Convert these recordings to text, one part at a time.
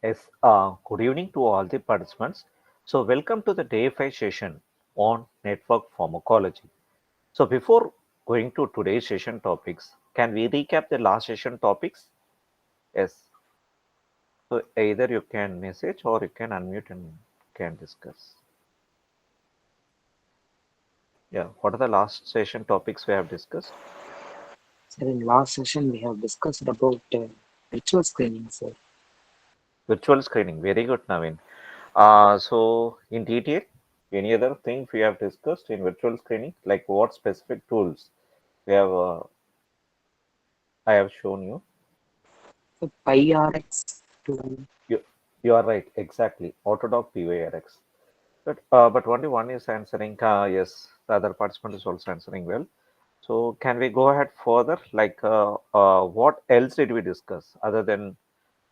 Yes, good evening to all the participants. So, welcome to the day 5 session on network pharmacology. So, before going to today's session topics, can we recap the last session topics? Yes. So, either you can message or you can unmute and can discuss. Yeah. What are the last session topics we have discussed? Sir, in last session we have discussed about ritual screening, sir. Virtual screening. Very good, Naveen. So, in detail, any other thing we have discussed in virtual screening, like what specific tools we have I have shown you. So PyRx tool. You, you are right, exactly. Autodoc PYRX. But only one is answering. Yes, the other participant is also answering well. So can we go ahead further? Like, what else did we discuss other than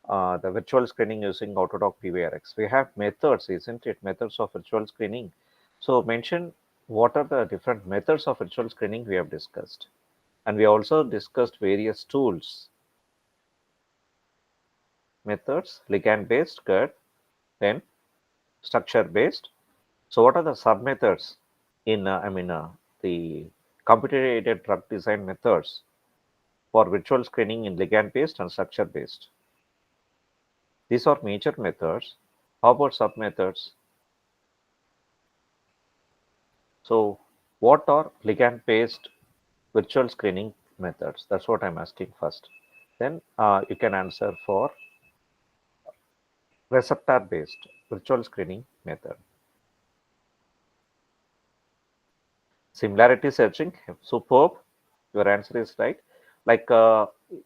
the virtual screening using Autodoc PYRX? We have methods, isn't it? Methods of virtual screening. So mention what are the different methods of virtual screening we have discussed, and we also discussed various tools, methods, ligand-based, good. Then structure based. So, what are the sub methods in, the computer aided drug design methods for virtual screening in ligand based and structure based? These are major methods. How about sub methods? So, what are ligand based virtual screening methods? That's what I'm asking first. Then you can answer for receptor based virtual screening method. Similarity searching, superb. Your answer is right. Like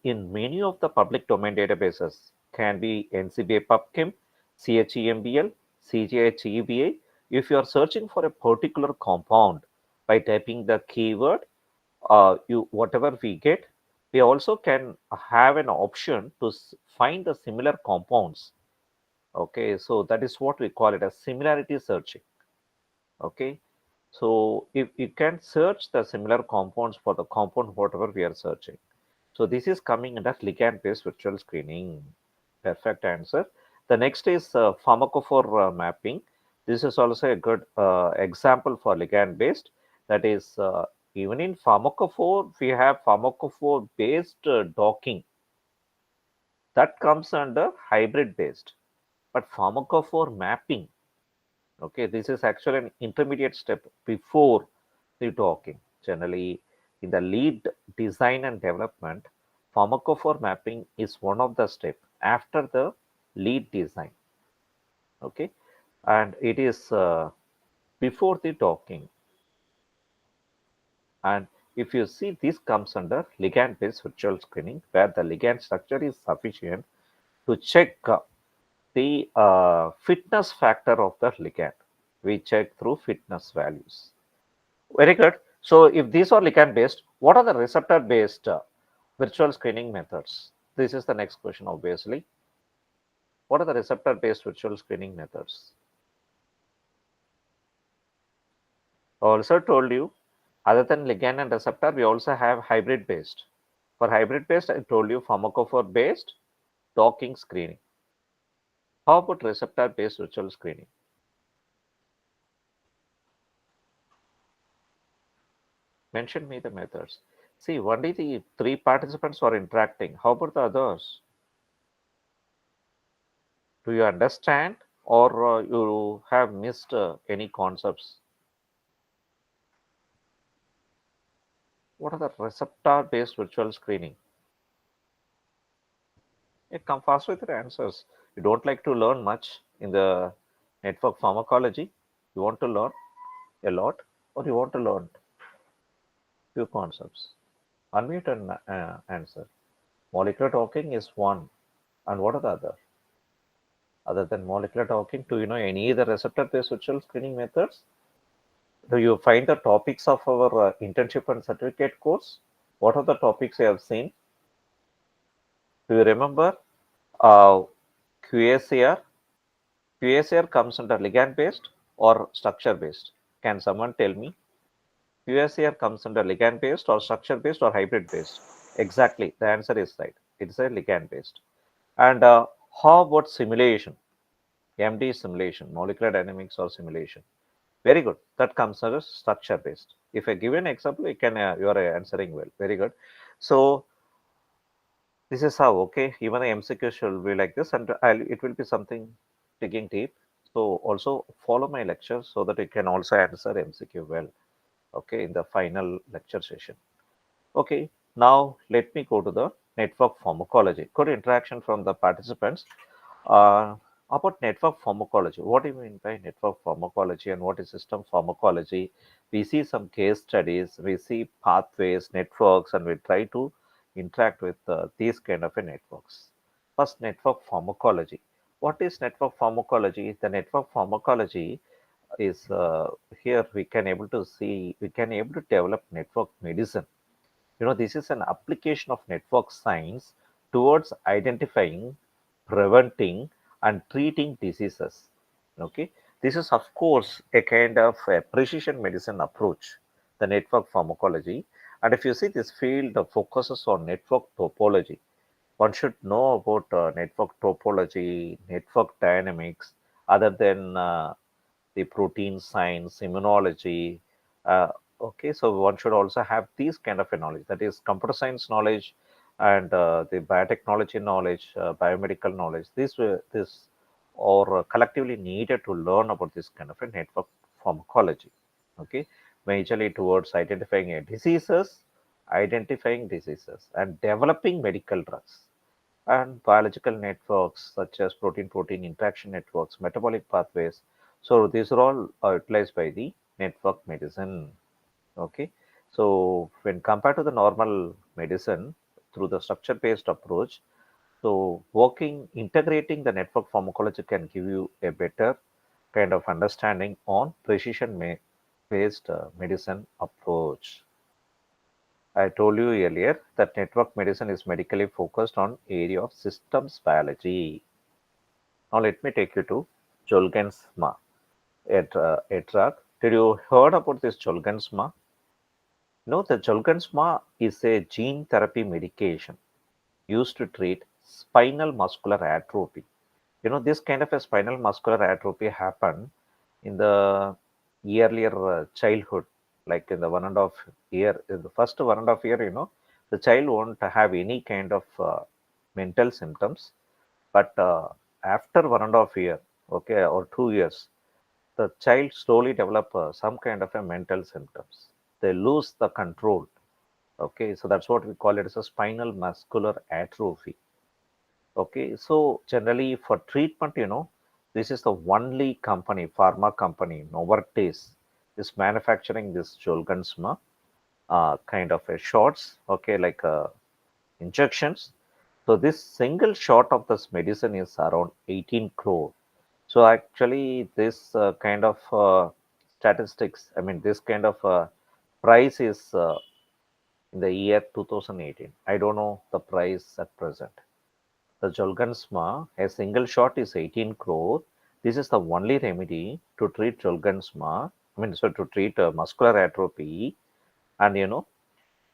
in many of the public domain databases, can be NCBA PubChem, CHEMBL, CGHEBA. If you are searching for a particular compound by typing the keyword, you whatever we get, we also can have an option to find the similar compounds. Okay, so that is what we call it as similarity searching. Okay, so if you can search the similar compounds for the compound whatever we are searching. So this is coming under ligand-based virtual screening. Perfect answer. The next is pharmacophore mapping. This is also a good example for ligand-based. That is, even in pharmacophore, we have pharmacophore-based docking. That comes under hybrid-based. But pharmacophore mapping, okay, this is actually an intermediate step before the docking. Generally, in the lead design and development, pharmacophore mapping is one of the steps after the lead design. Okay, and it is before the docking. And if you see, this comes under ligand-based virtual screening, where the ligand structure is sufficient to check the fitness factor of the ligand. We check through fitness values. Very good. So if these are ligand based, what are the receptor based virtual screening methods? This is the next question, obviously. What are the receptor based virtual screening methods? I also told you, other than ligand and receptor, we also have hybrid based. For hybrid based, I told you pharmacophore based docking screening. How about receptor based virtual screening? Mention me the methods. See, only the three participants are interacting. How about the others? Do you understand or you have missed any concepts? What are the receptor based virtual screening? Come fast with your answers. You don't like to learn much in the network pharmacology. You want to learn a lot or you want to learn few concepts. Unmute and answer. Molecular talking is one. And what are the other? Other than molecular talking, do you know any other receptor based virtual screening methods? Do you find the topics of our internship and certificate course? What are the topics you have seen? Do you remember QACR? QACR comes under ligand based or structure based. Can someone tell me? QACR comes under ligand based or structure based or hybrid based? Exactly. The answer is right. It's a ligand based. And How about simulation? MD simulation, molecular dynamics or simulation. Very good. That comes as structure based. If I give you an example, you are answering well. Very good. So this is how, okay, even the MCQ should be like this, and it will be something digging deep. So also follow my lecture so that you can also answer MCQ well, okay, in the final lecture session. Okay, now let me go to the network pharmacology. Good interaction from the participants. Uh, about network pharmacology, what do you mean by network pharmacology and what is system pharmacology? We see some case studies, we see pathways, networks, and we try to interact with these kind of a networks. First, network pharmacology. What is network pharmacology? The network pharmacology is here we can able to see, we can able to develop network medicine. This is an application of network science towards identifying, preventing, and treating diseases. Okay, this is of course a kind of a precision medicine approach, the network pharmacology. And if you see this field focuses on network topology, one should know about network topology, network dynamics, other than the protein science, immunology. Uh, okay, so one should also have these kind of a knowledge, that is computer science knowledge and the biotechnology knowledge, biomedical knowledge. This or collectively needed to learn about this kind of a network pharmacology. Okay, majorly towards identifying diseases, and developing medical drugs and biological networks such as protein-protein interaction networks, metabolic pathways. So these are all utilized by the network medicine. Okay. So when compared to the normal medicine through the structure-based approach, so integrating the network pharmacology can give you a better kind of understanding on precision-based medicine approach. I told you earlier that network medicine is medically focused on area of systems biology. Now let me take you to Zolgensma, a drug. Did you heard about this Zolgensma? No, the Zolgensma is a gene therapy medication used to treat spinal muscular atrophy. This kind of a spinal muscular atrophy happened in the earlier childhood, like in the 1.5 year. In the first 1.5 year, the child won't have any kind of mental symptoms, but after 1.5 year, okay, or 2 years, the child slowly develop some kind of a mental symptoms. They lose the control. Okay, so that's what we call it as a spinal muscular atrophy. Okay, so generally for treatment, this is the only company, pharma company, Novartis, is manufacturing this Zolgensma kind of a shots, okay, like injections. So this single shot of this medicine is around 18 crore. So actually, this kind of statistics, I mean, this kind of price is in the year 2018. I don't know the price at present. The Zolgensma, a single shot is 18 crore. This is the only remedy to treat Zolgensma. I mean, so to treat muscular atrophy. And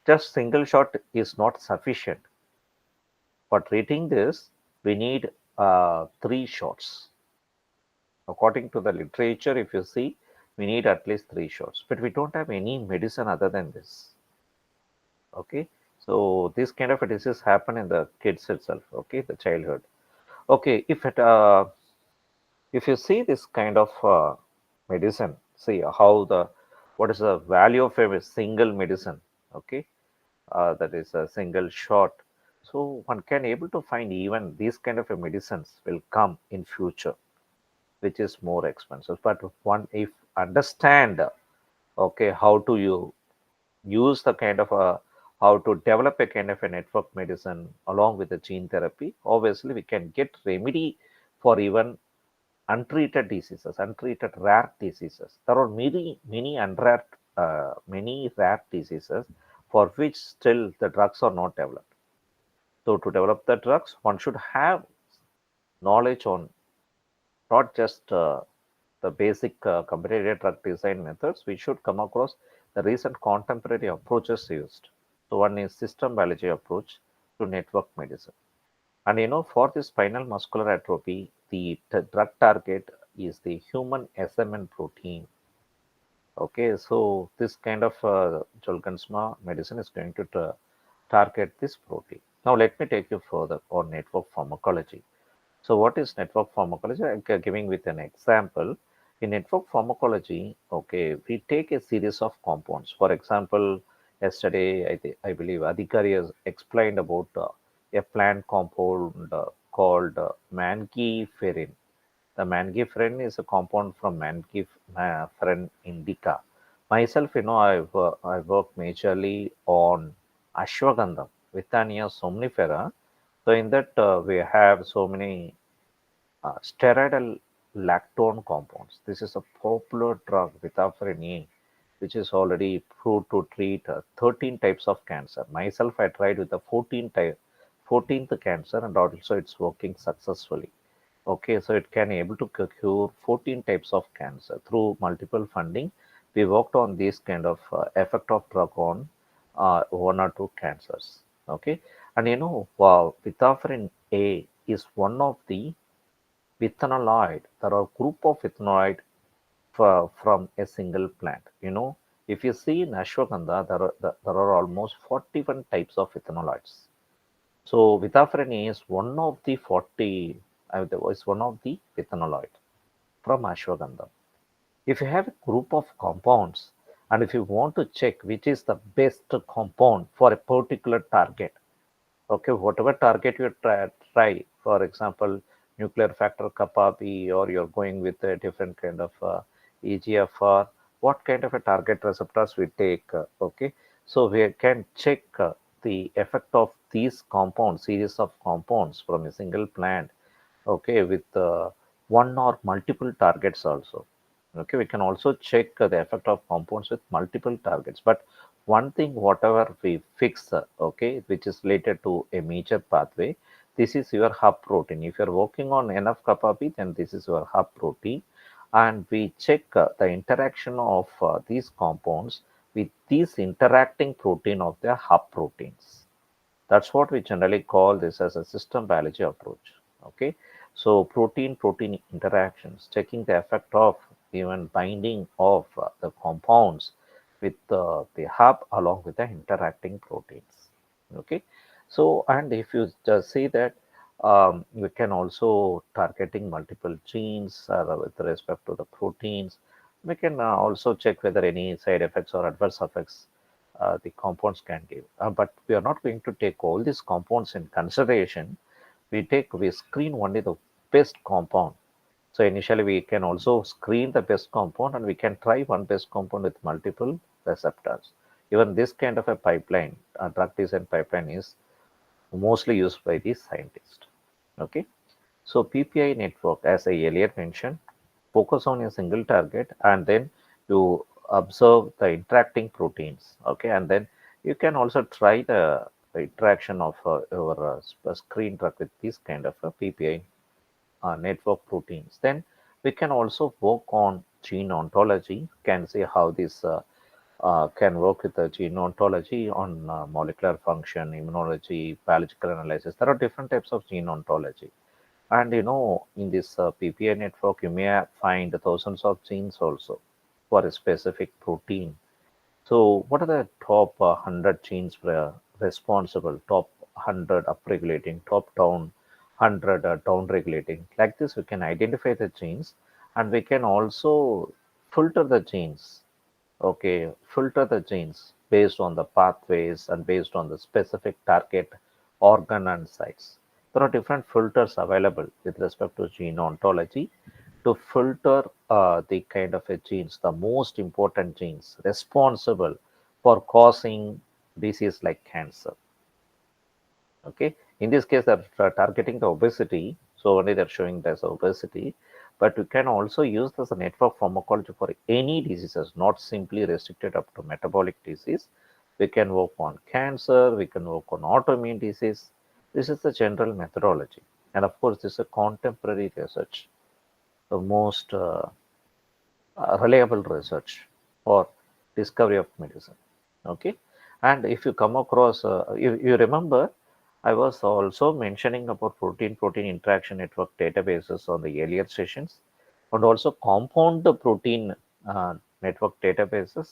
just single shot is not sufficient. For treating this, we need 3 shots. According to the literature, if you see, we need at least 3 shots. But we don't have any medicine other than this. Okay. So this kind of a disease happen in the kids itself. Okay, the childhood. Okay, if you see this kind of medicine, see how what is the value of a single medicine, okay, that is a single shot. So one can able to find even these kind of a medicines will come in future, which is more expensive. But one if understand, okay, how to you use the kind of a how to develop a kind of a network medicine along with the gene therapy, obviously we can get remedy for even untreated diseases, untreated rare diseases. There are many rare diseases for which still the drugs are not developed. So to develop the drugs, one should have knowledge on not just the basic competitive drug design methods. We should come across the recent contemporary approaches used. So one is system biology approach to network medicine. And for this spinal muscular atrophy, the drug target is the human SMN protein. Okay, so this kind of Zolgensma medicine is going to target this protein. Now, let me take you further on network pharmacology. So, what is network pharmacology? I'm giving with an example. In network pharmacology, okay, we take a series of compounds. For example, yesterday I believe Adhikari has explained about a plant compound called mangiferin. The mangiferin is a compound from mangiferin indica. Myself, I work majorly on ashwagandha, Withania somnifera. So in that we have so many steroidal lactone compounds. This is a popular drug without A, which is already proved to treat 13 types of cancer. Myself, I tried with the 14th cancer, and also it's working successfully. Okay, so it can able to cure 14 types of cancer through multiple funding. We worked on this kind of effect of drug on one or two cancers. Okay, and wow, Vitaferin A is one of the Ethanoid. There are group of ethanoid from a single plant. If you see in ashwagandha, there are almost 41 types of ethanolides. So vitaferin is one of the 40, is one of the ethanoloid from ashwagandha. If you have a group of compounds and if you want to check which is the best compound for a particular target, okay, whatever target you try, for example, nuclear factor kappa B, or you're going with a different kind of EGFR, what kind of a target receptors we take, okay, so we can check the effect of these compounds, series of compounds from a single plant, okay, with one or multiple targets also. Okay, we can also check the effect of compounds with multiple targets. But one thing, whatever we fix, okay, which is related to a major pathway, this is your hub protein. If you're working on enough kappa B, then this is your hub protein. And we check the interaction of these compounds with these interacting protein of their hub proteins. That's what we generally call this as a system biology approach. Okay, so protein-protein interactions, checking the effect of even binding of the compounds with the hub along with the interacting proteins. Okay, so and if you just say that we can also targeting multiple genes with respect to the proteins. We can also check whether any side effects or adverse effects the compounds can give. But we are not going to take all these compounds in consideration. We screen only the best compound. So initially we can also screen the best compound and we can try one best compound with multiple receptors. Even this kind of a pipeline, a drug design pipeline is mostly used by the scientist. Okay. So PPI network, as I earlier mentioned, focus on a single target and then you observe the interacting proteins. Okay, and then you can also try the interaction of your screen drug with this kind of a PPI network proteins. Then we can also work on gene ontology. Can see how this can work with the gene ontology on molecular function, immunology, biological analysis. There are different types of gene ontology. And in this PPI network, you may find thousands of genes also for a specific protein. So, what are the top 100 genes responsible? Top 100 upregulating, top down 100 down regulating. Like this, we can identify the genes and we can also filter the genes. Okay, filter the genes based on the pathways and based on the specific target organ and sites. There are different filters available with respect to gene ontology to filter the kind of a genes, the most important genes responsible for causing disease like cancer. Okay, in this case, they're targeting the obesity, so only they're showing there's obesity. But you can also use this as a network pharmacology for any diseases, not simply restricted up to metabolic disease. We can work on cancer, we can work on autoimmune disease. This is the general methodology. And of course, this is a contemporary research, the most reliable research for discovery of medicine. Okay, and if you come across, you remember I was also mentioning about protein-protein interaction network databases on the earlier sessions, and also compound the protein network databases.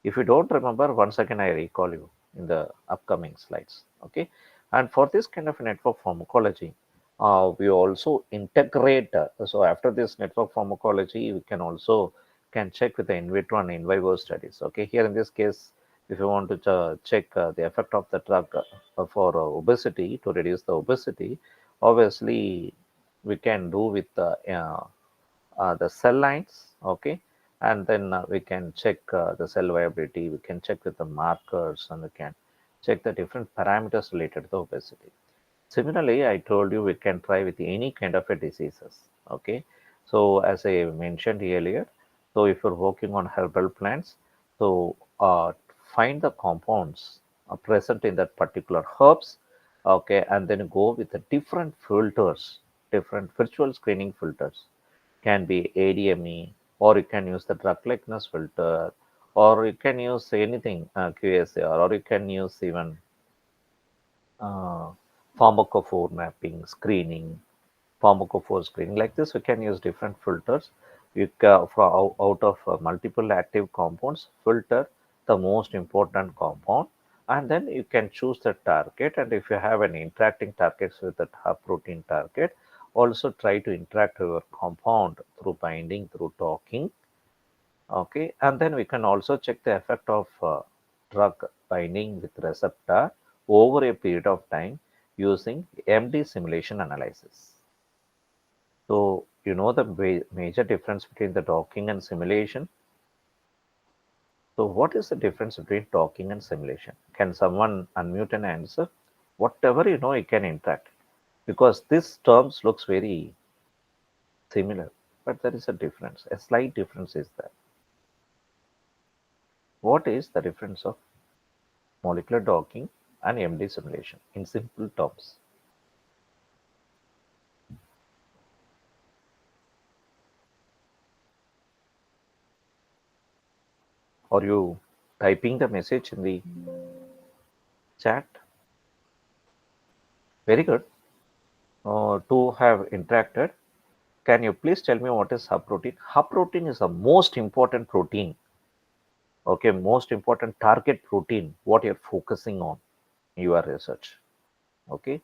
If you don't remember, once again I recall you in the upcoming slides. Okay, and for this kind of network pharmacology, we also integrate. So after this network pharmacology, we can also can check with the in vitro and in vivo studies. Okay, here in this case, if you want to check the effect of the drug for obesity to reduce the obesity, obviously we can do with the cell lines, okay, and then we can check the cell viability, we can check with the markers, and we can check the different parameters related to the obesity. Similarly, I told you we can try with any kind of a diseases, okay. So as I mentioned earlier, so if you're working on herbal plants, so find the compounds present in that particular herbs, okay, and then go with the different filters, different virtual screening filters, can be ADME, or you can use the drug likeness filter, or you can use anything QSAR, or you can use even uh, pharmacophore mapping, screening, pharmacophore screening. Like this, we can use different filters. You can, out of multiple active compounds, filter the most important compound, and then you can choose the target. And if you have an interacting targets with that hub protein target, also try to interact with your compound through binding, through docking. Okay, and then we can also check the effect of drug binding with receptor over a period of time using MD simulation analysis. So, you know the major difference between the docking and simulation. So, what is the difference between docking and simulation? Can someone unmute and answer? Whatever you know, you can interact because this terms looks very similar, but there is a difference. A slight difference is there. What is the difference of molecular docking and MD simulation in simple terms? Are you typing the message in the chat? Very good. To have interacted, can you please tell me what is hub protein? Hub protein is the most important protein. Okay, most important target protein. What you're focusing on in your research. Okay,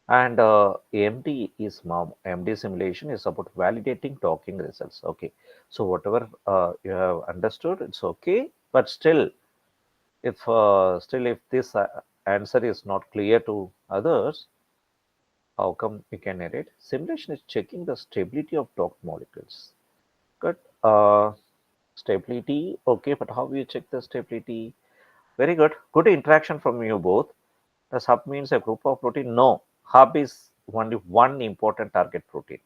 and MD is MD simulation is about validating docking results. Okay, so whatever you have understood, it's okay. But still, if this answer is not clear to others, how come we can narrate? Simulation is checking the stability of docked molecules. Good. Stability. Okay, but how you check the stability? Very good. Good interaction from you both. Does hub means a group of protein? No. Hub is only one important target protein.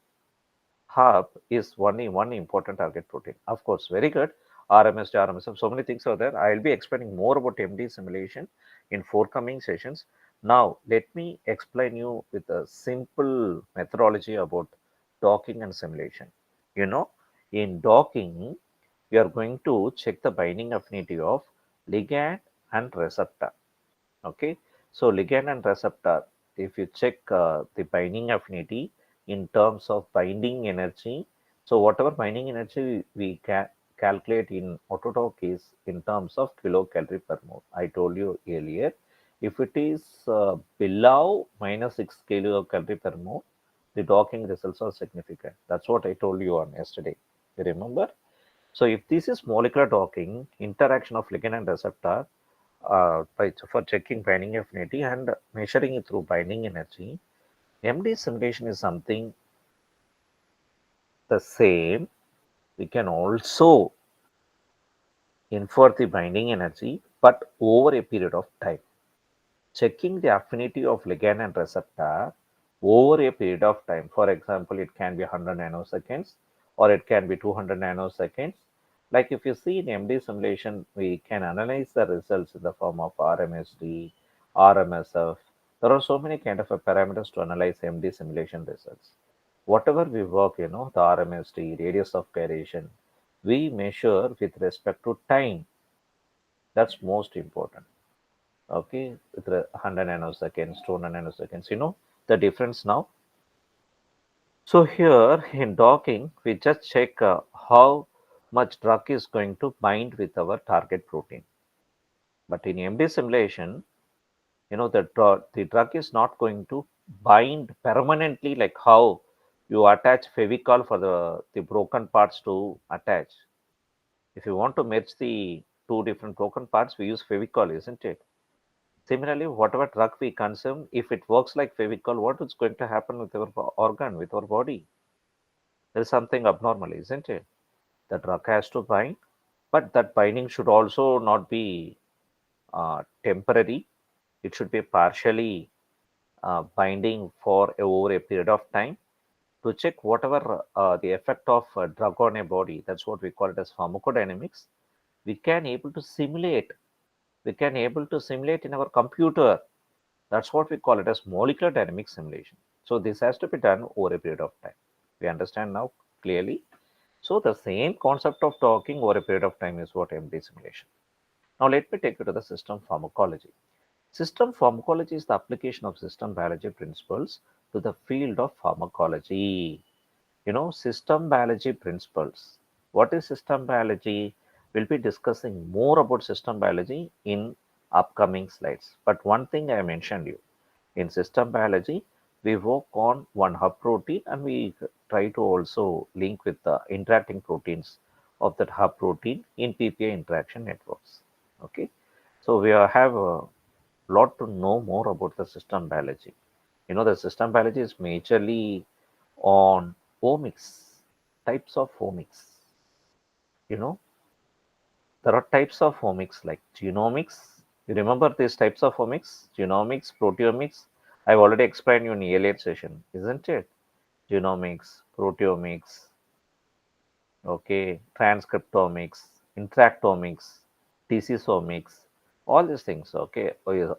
Hub is only one important target protein. Of course, very good. RMS, RMS, so many things are there. I'll be explaining more about MD simulation in forthcoming sessions. Now, let me explain you with a simple methodology about docking and simulation. You know, in docking, we are going to check the binding affinity of ligand and receptor. Okay, so ligand and receptor, if you check the binding affinity in terms of binding energy, so whatever binding energy we can calculate in autotalk is in terms of kilocalorie per mole. I told you earlier, if it is below minus 6 kilocalorie per mole, the docking results are significant. That's what I told you on yesterday. You remember? So if this is molecular docking, interaction of ligand and receptor, for checking binding affinity and measuring it through binding energy. MD simulation is something the same. We can also infer the binding energy, but over a period of time. Checking the affinity of ligand and receptor over a period of time. For example, it can be 100 nanoseconds or it can be 200 nanoseconds. Like if you see in MD simulation, we can analyze the results in the form of RMSD, RMSF. There are so many kind of parameters to analyze MD simulation results. Whatever we work, the RMSD, radius of gyration, we measure with respect to time. That's most important. Okay, with the 100 nanoseconds, 200 nanoseconds. You know the difference now. So here in docking, we just check how much drug is going to bind with our target protein. But in MD simulation, you know the drug is not going to bind permanently like how you attach Fevicol for the broken parts to attach. If you want to match the two different broken parts, we use Fevicol, isn't it? Similarly, whatever drug we consume, if it works like Fevicol, what is going to happen with our organ, with our body? There is something abnormal, isn't it? The drug has to bind, but that binding should also not be temporary. It should be partially binding for over a period of time to check whatever the effect of drug on a body. That's what we call it as pharmacodynamics. We can able to simulate. We can able to simulate in our computer. That's what we call it as molecular dynamic simulation. So this has to be done over a period of time. We understand now clearly. So the same concept of talking over a period of time is what MD simulation. Now let me take you to the system pharmacology. System pharmacology is the application of system biology principles to the field of pharmacology. You know, system biology principles. What is system biology? We'll be discussing more about system biology in upcoming slides. But one thing I mentioned you in system biology, we work on one hub protein and we try to also link with the interacting proteins of that hub protein in PPI interaction networks. Okay, so we have a lot to know more about the system biology. You know, the system biology is majorly on omics, types of omics. You know, there are types of omics like genomics. You remember these types of omics? Genomics, proteomics. I've already explained you in the earlier session, isn't it? Genomics, proteomics, okay, transcriptomics, interactomics, diseaseomics, all these things, okay,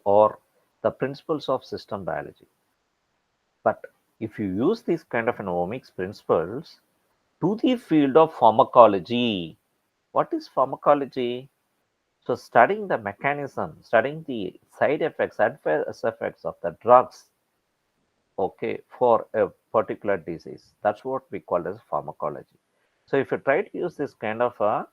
or the principles of system biology. But if you use these kind of an omics principles to the field of pharmacology, what is pharmacology? So studying the mechanism, studying the side effects, adverse effects of the drugs, okay, for a particular disease. That's what we call as pharmacology. So if you try to use this kind of a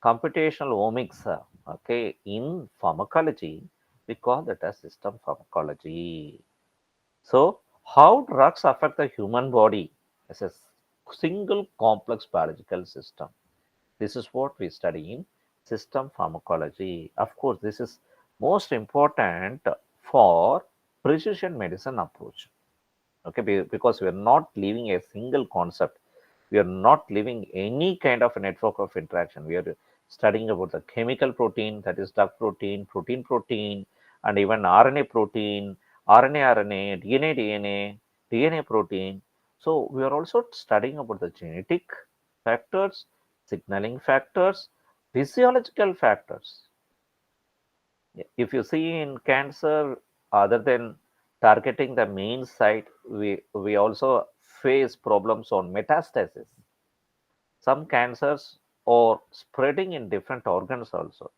computational omics, okay, in pharmacology, we call that as system pharmacology. So how drugs affect the human body as a single complex biological system. This is what we study in system pharmacology. Of course, this is most important for precision medicine approach. Okay, because we are not leaving a single concept. We are not leaving any kind of a network of interaction. We are studying about the chemical protein, that is drug protein, protein, and even RNA protein, RNA, DNA protein. So we are also studying about the genetic factors, signaling factors, physiological factors. If you see in cancer, other than targeting the main site, we also face problems on metastasis. Some cancers are spreading in different organs also.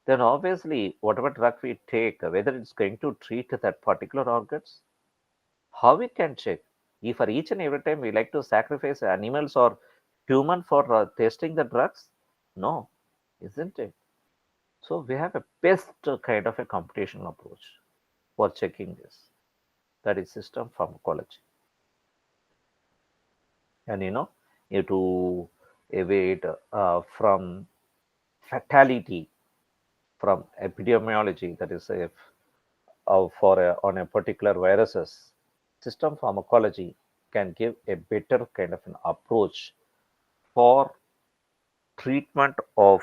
Then obviously, whatever drug we take, whether it's going to treat that particular organs, how we can check? If for each and every time we like to sacrifice animals or human for testing the drugs, no, isn't it? So we have a best kind of a computational approach for checking this. That is system pharmacology. And you know, you to evade from fatality from epidemiology, that is if for on a particular viruses, system pharmacology can give a better kind of an approach for treatment of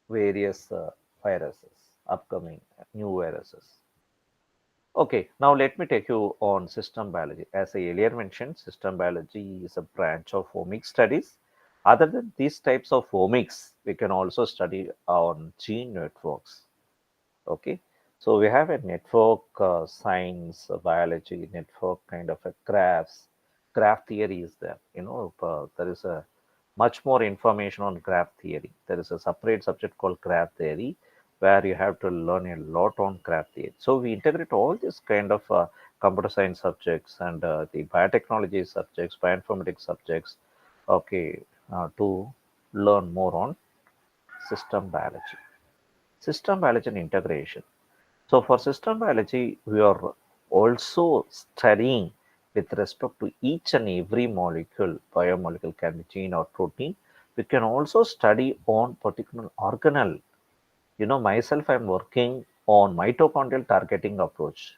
various viruses, upcoming new viruses. Okay, now let me take you on system biology. As I earlier mentioned, system biology is a branch of omics studies. Other than these types of omics, we can also study on gene networks. Okay, so we have a network science, biology, network kind of a graphs. Graph theory is there. You know, there is a much more information on graph theory. There is a separate subject called graph theory. where you have to learn a lot on craft the edge. So we integrate all these kind of computer science subjects and the biotechnology subjects, bioinformatics subjects, okay, to learn more on system biology. System biology and integration. So for system biology, we are also studying with respect to each and every molecule, biomolecule can be gene or protein. We can also study on particular organelle. Myself, I'm working on mitochondrial targeting approach.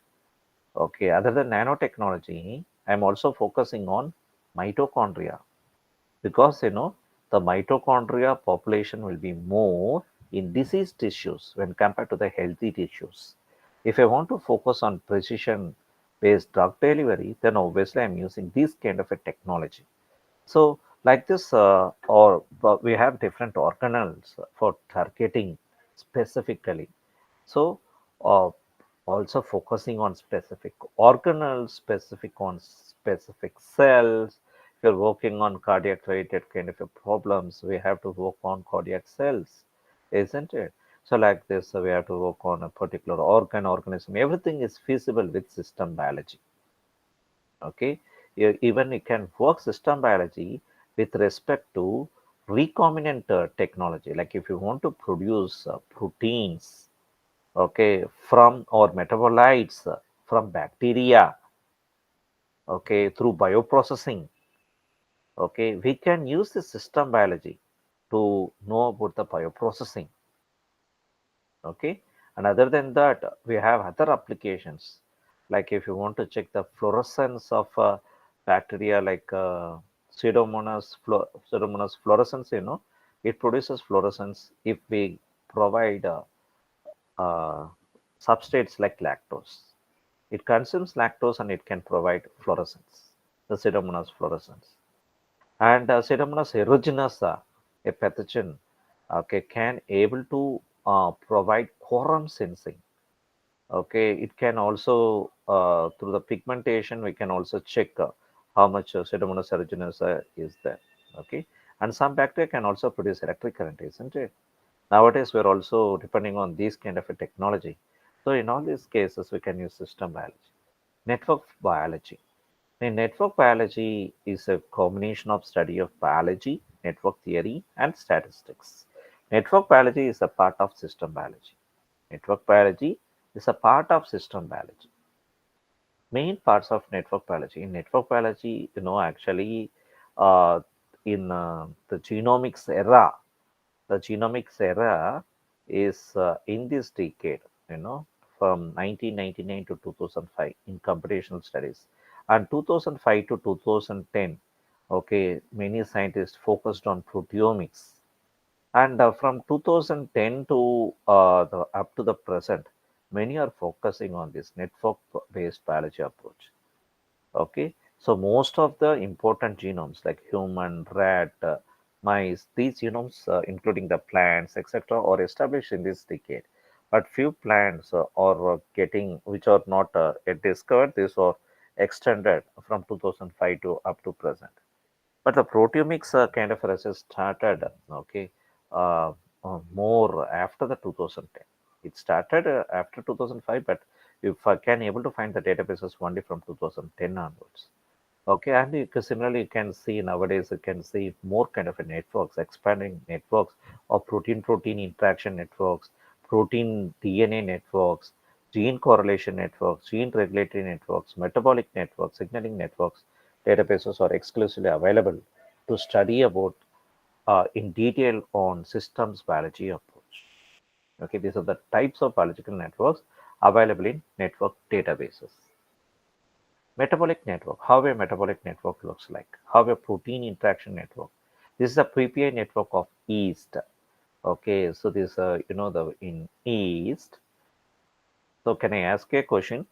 Okay, other than nanotechnology, I'm also focusing on mitochondria because the mitochondria population will be more in diseased tissues when compared to the healthy tissues. If I want to focus on precision based drug delivery, then obviously I'm using this kind of a technology. So like this, or but we have different organelles for targeting specifically. So uh, also focusing on specific organelles, specific on specific cells. If you're working on cardiac related kind of a problems, we have to work on cardiac cells, isn't it? So like this, we have to work on a particular organism. Everything is feasible with system biology. Okay, even you can work system biology with respect to recombinant technology. Like if you want to produce proteins, okay, from or metabolites from bacteria, okay, through bioprocessing, okay, we can use the system biology to know about the bioprocessing, okay. And other than that, we have other applications, like if you want to check the fluorescence of bacteria, like pseudomonas fluorescence, it produces fluorescence if we provide uh, substrates like lactose. It consumes lactose and it can provide fluorescence, the Pseudomonas fluorescence. And Pseudomonas aeruginosa, a pathogen, okay, can able to provide quorum sensing. Okay, it can also through the pigmentation we can also check how much Pseudomonas aeruginosa is there. Okay, and some bacteria can also produce electric current, isn't it? Nowadays, we're also depending on these kind of a technology. So in all these cases, we can use system biology. Network biology. In network biology is a combination of study of biology, network theory, and statistics. Network biology is a part of system biology. Network biology is a part of system biology. Main parts of network biology. In network biology, actually, uh, in the genomics era, the genomics era is in this decade, from 1999 to 2005 in computational studies, and 2005 to 2010. Okay, many scientists focused on proteomics, and from 2010 to up to the present, many are focusing on this network-based biology approach. Okay, so most of the important genomes like human, rat, mice, these genomes, including the plants, etc., are established in this decade. But few plants are getting, which are not yet discovered, these are extended from 2005 to up to present. But the proteomics kind of research started, okay, uh, more after the 2010. It started after 2005, but if I can able to find the databases only from 2010 onwards. Okay, and similarly, you can see nowadays, you can see more kind of a networks, expanding networks of protein-protein interaction networks, protein DNA networks, gene correlation networks, gene regulatory networks, metabolic networks, signaling networks. Databases are exclusively available to study about in detail on systems biology approach. Okay, these are the types of biological networks available in network databases. Metabolic network, how a metabolic network looks like, how a protein interaction network. This is a PPI network of yeast. Okay, so this, the in yeast. So can I ask you a question?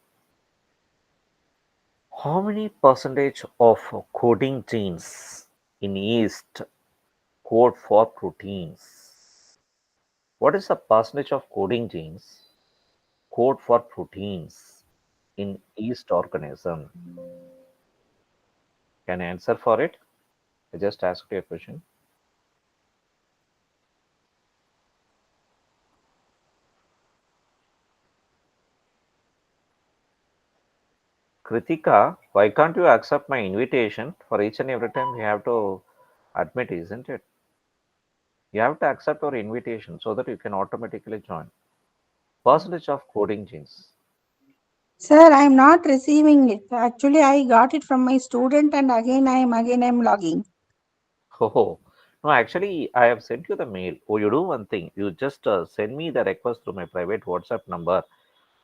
How many percentage of coding genes in yeast code for proteins? What is the percentage of coding genes code for proteins in yeast organism? Can I answer for it? I just asked you a question. Kritika, why can't you accept my invitation? For each and every time you have to admit, isn't it? You have to accept our invitation so that you can automatically join. Percentage of coding genes. Sir, I am not receiving it. Actually, I got it from my student and again I am logging. Oh, no, actually, I have sent you the mail. Oh, you do one thing. You just send me the request through my private WhatsApp number.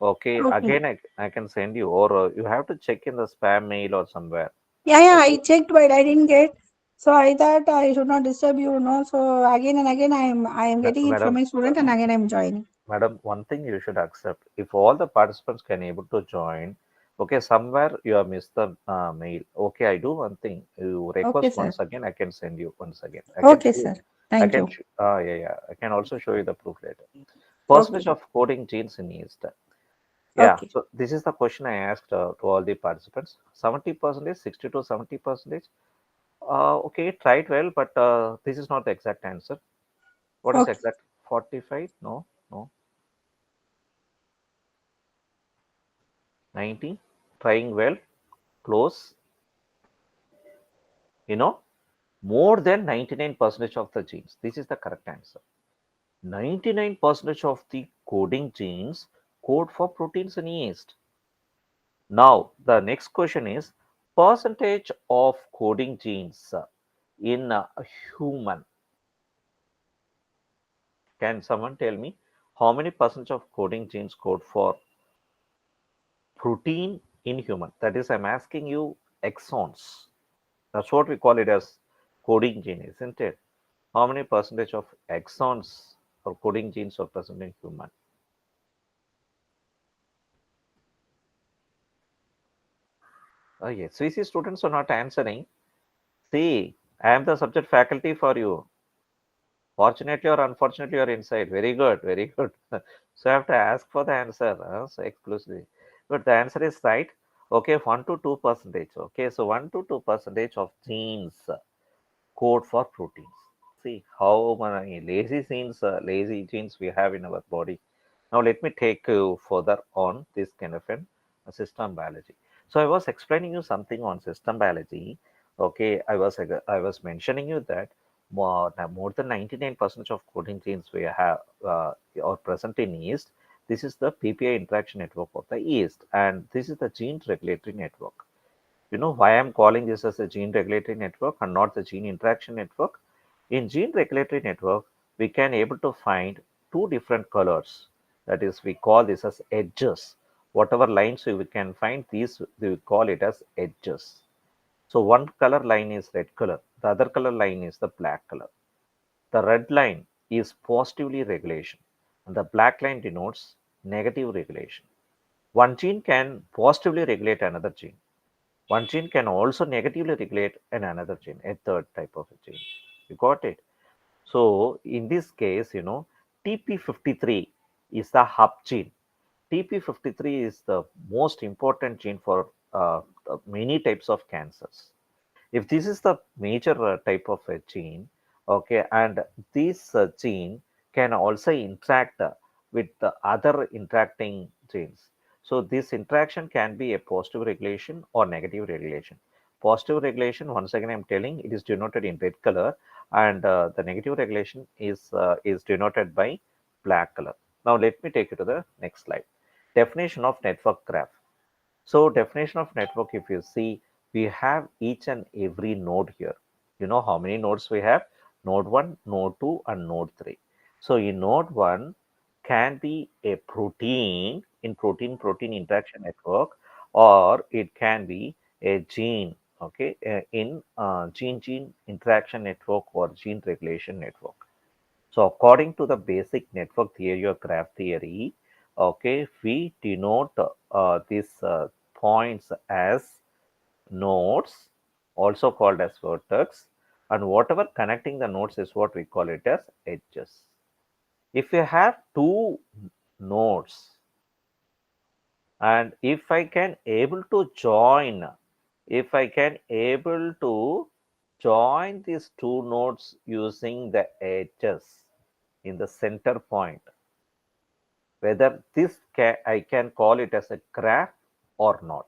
Okay, Okay. again, I can send you, or you have to check in the spam mail or somewhere. Yeah, I Okay, checked but I didn't get. So I thought I should not disturb you, no. So again and again I am getting it from madam, my student and again I am joining. madam, one thing you should accept. If all the participants can able to join, okay, somewhere you have missed the mail. Okay, I do one thing. You Okay, request sir. once again, I can send you once again. I can Okay, show you. sir. Thank you. Yeah, yeah. I can also show you the proof later. Okay. Percentage of coding genes in yeast. Yeah, Okay. so this is the question I asked to all the participants. 70%, 60 to 70%. Okay, try it well, but this is not the exact answer. What is Okay. exact? 45? No, no. 90? Trying well, close. You know, more than 99% of the genes. This is the correct answer. 99% of the coding genes code for proteins in yeast. Now, the next question is percentage of coding genes in a human. Can someone tell me how many percentage of coding genes code for protein in human? That is, I'm asking you exons. That's what we call it as coding gene, isn't it? How many percentage of exons or coding genes are present in human? Oh, yes. CC students are not answering. See, I am the subject faculty for you. Fortunately or unfortunately, you're inside. Very good, very good. So I have to ask for the answer so exclusively. But the answer is right. Okay, 1 to 2 percentage. Okay, so 1 to 2 percentage of genes code for proteins. See how many lazy genes we have in our body. Now let me take you further on this kind of an system biology. So I was explaining you something on system biology. Okay, I was mentioning you that more than 99% of coding genes we have are present in yeast. This is the PPI interaction network of the yeast, and this is the gene regulatory network. You know why I'm calling this as a gene regulatory network and not the gene interaction network? In gene regulatory network, we can able to find two different colors. That is, we call this as edges. Whatever lines we can find, these we call it as edges. So one color line is red color, the other color line is the black color. The red line is positively regulation, and the black line denotes negative regulation. One gene can positively regulate another gene. One gene can also negatively regulate another gene, a third type of a gene. You got it? So in this case, TP53 is the hub gene. TP53 is the most important gene for many types of cancers. If this is the major type of a gene, okay, and this gene can also interact with the other interacting genes. So this interaction can be a positive regulation or negative regulation. Positive regulation, once again I'm telling, it is denoted in red color, and the negative regulation is denoted by black color. Now let me take you to the next slide. Definition of network graph. So definition of network, if you see, we have each and every node here. You know how many nodes we have? Node 1, node 2, and node 3. So in node 1 can be a protein in protein interaction network, or it can be a gene, okay, in gene interaction network or gene regulation network. So according to the basic network theory or graph theory, okay, we denote these points as nodes, also called as vertex, and whatever connecting the nodes is what we call it as edges. If you have two nodes, and if I can able to join these two nodes using the edges in the center point, whether I can call it as a graph or not.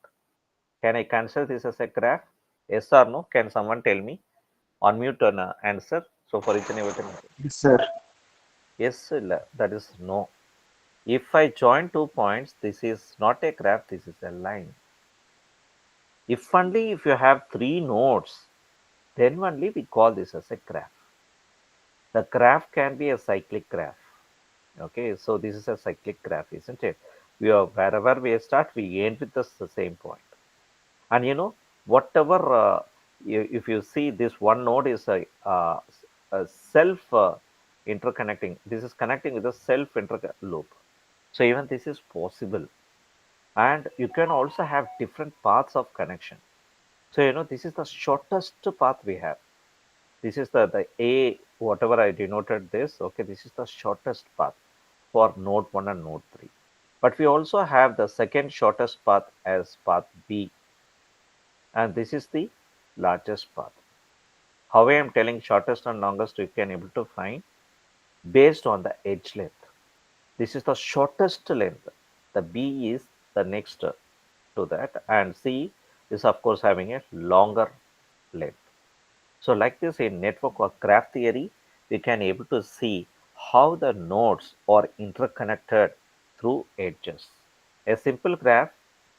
Can I consider this as a graph? Yes or no? Can someone tell me? Unmute and answer. So for each and everything. Yes, sir. Yes, that is no. If I join 2 points, this is not a graph, this is a line. If only if you have three nodes, then only we call this as a graph. The graph can be a cyclic graph. Okay, so this is a cyclic graph, isn't it? We are wherever we start, we end with the same point. And whatever, if you see this one node is a self interconnecting, this is connecting with a self inter loop. So even this is possible. And you can also have different paths of connection. So this is the shortest path we have. This is the A, whatever I denoted this. Okay, this is the shortest path for node 1 and node 3. But we also have the second shortest path as path B, and this is the largest path. How I am telling shortest and longest, you can able to find based on the edge length. This is the shortest length. The B is the next to that, and C is of course having a longer length. So like this in network or graph theory, we can able to see how the nodes are interconnected through edges. A simple graph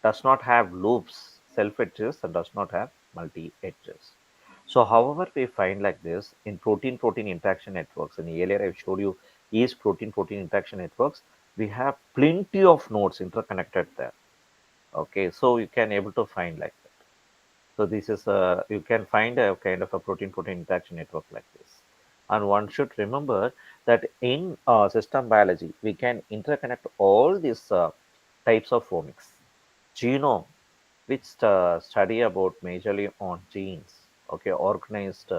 does not have loops, self edges, and does not have multi edges. So however we find like this in protein-protein interaction networks, and earlier I showed you is protein-protein interaction networks, we have plenty of nodes interconnected there. Okay, so you can able to find like that. So this is you can find a kind of a protein-protein interaction network like this. And one should remember that in system biology, we can interconnect all these types of omics. Genome, which study about majorly on genes, okay, organized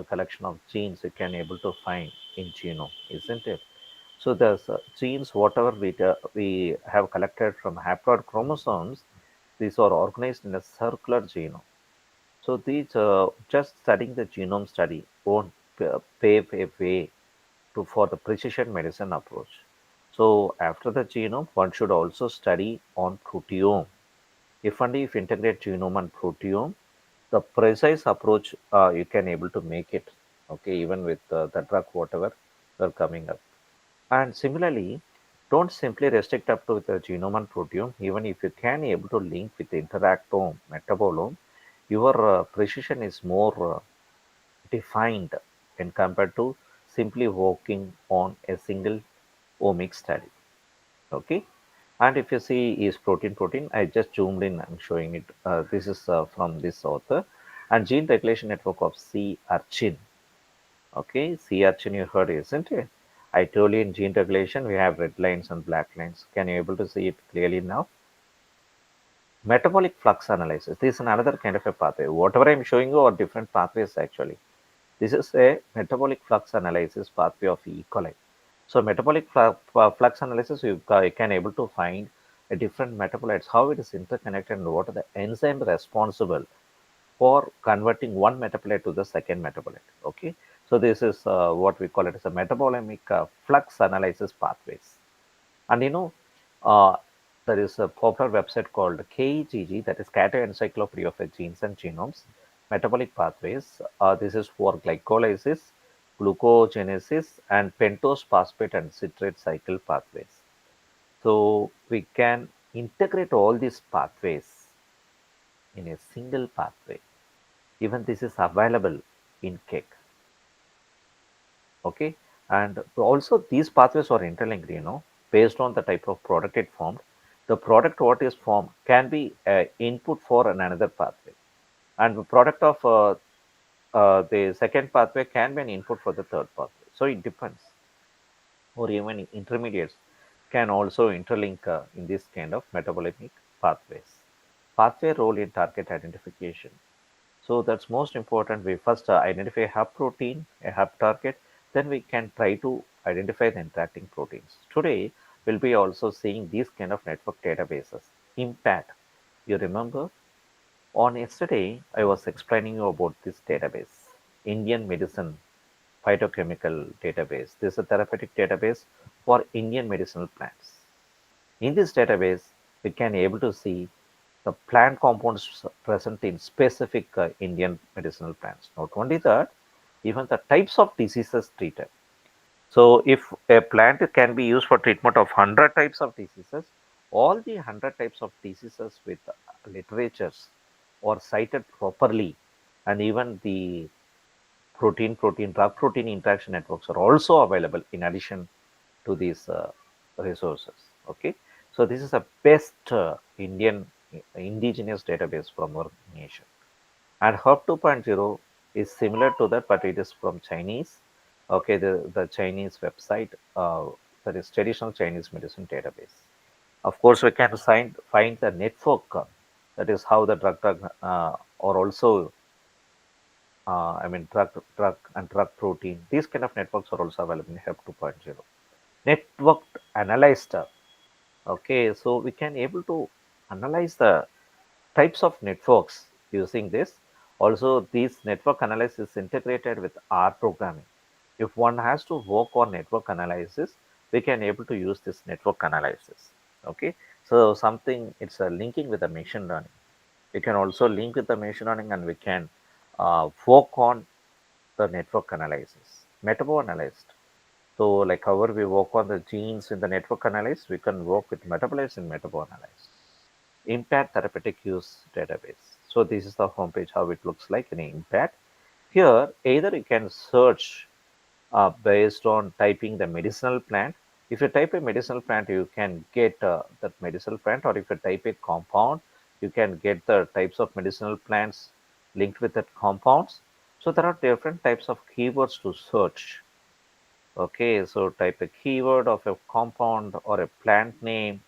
collection of genes you can able to find in genome, isn't it? So there's genes, whatever we have collected from haploid chromosomes, these are organized in a circular genome. So these just studying the genome study won't pave a way to for the precision medicine approach. So after the genome, one should also study on proteome. If only if integrate genome and proteome, the precise approach you can able to make it. Okay, even with the drug whatever are coming up. And similarly, don't simply restrict up to the genome and proteome. Even if you can able to link with the interactome, metabolome, your precision is more defined when compared to simply working on a single omic study. Okay. And if you see is protein, I just zoomed in. I'm showing it. This is from this author, and gene regulation network of C. Archin. Okay, sea urchin you heard, isn't it? I told you in gene regulation we have red lines and black lines. Can you able to see it clearly now? Metabolic flux analysis. This is another kind of a pathway. Whatever I'm showing you are different pathways actually. This is a metabolic flux analysis pathway of E. coli. So metabolic flux analysis, you can able to find a different metabolites, how it is interconnected, and what are the enzymes responsible for converting one metabolite to the second metabolite. Okay, so this is what we call it as a metabolomic flux analysis pathways. And uh, there is a popular website called KGG, that is Cato Encyclopedia of Genes and Genomes, Metabolic Pathways. This is for glycolysis, glucogenesis, and pentose phosphate and citrate cycle pathways. So we can integrate all these pathways in a single pathway. Even this is available in cake. Okay, and also these pathways are interlinked, based on the type of product it formed. The product what is formed can be input for another pathway, and the product of the second pathway can be an input for the third pathway. So it depends. Or even intermediates can also interlink in this kind of metabolic pathways. Pathway role in target identification. So that's most important. We first identify a hub protein, a hub target, then we can try to identify the interacting proteins. Today, we'll be also seeing these kind of network databases. IMPACT. You remember? On yesterday, I was explaining you about this database, Indian Medicine Phytochemical Database. This is a therapeutic database for Indian medicinal plants. In this database, we can able to see the plant compounds present in specific Indian medicinal plants. Not only that, even the types of diseases treated. So if a plant can be used for treatment of 100 types of diseases, all the 100 types of diseases with literatures or cited properly, and even the protein drug protein interaction networks are also available in addition to these resources. Okay, so this is a best Indian indigenous database from our nation. And Herb 2.0 is similar to that, but it is from Chinese. Okay, the Chinese website, that is traditional Chinese medicine database. Of course, we can find the network, that is how the drug or also, I mean, drug and drug protein. These kind of networks are also available in Herb 2.0. Networked analyzed. Okay, so we can able to analyze the types of networks using this. Also, these network analysis is integrated with R programming. If one has to work on network analysis, we can able to use this network analysis. Okay, so something it's a linking with the machine learning. We can also link with the machine learning, and we can work on the network analysis, metabo analyzed. So, like however we work on the genes in the network analysis, we can work with metabolites in metabo analysis. Impact therapeutic use database. So this is the homepage how it looks like in Impact. Here, either you can search based on typing the medicinal plant. If you type a medicinal plant, you can get that medicinal plant, or if you type a compound, you can get the types of medicinal plants linked with that compounds. So there are different types of keywords to search. Okay, so type a keyword of a compound or a plant name,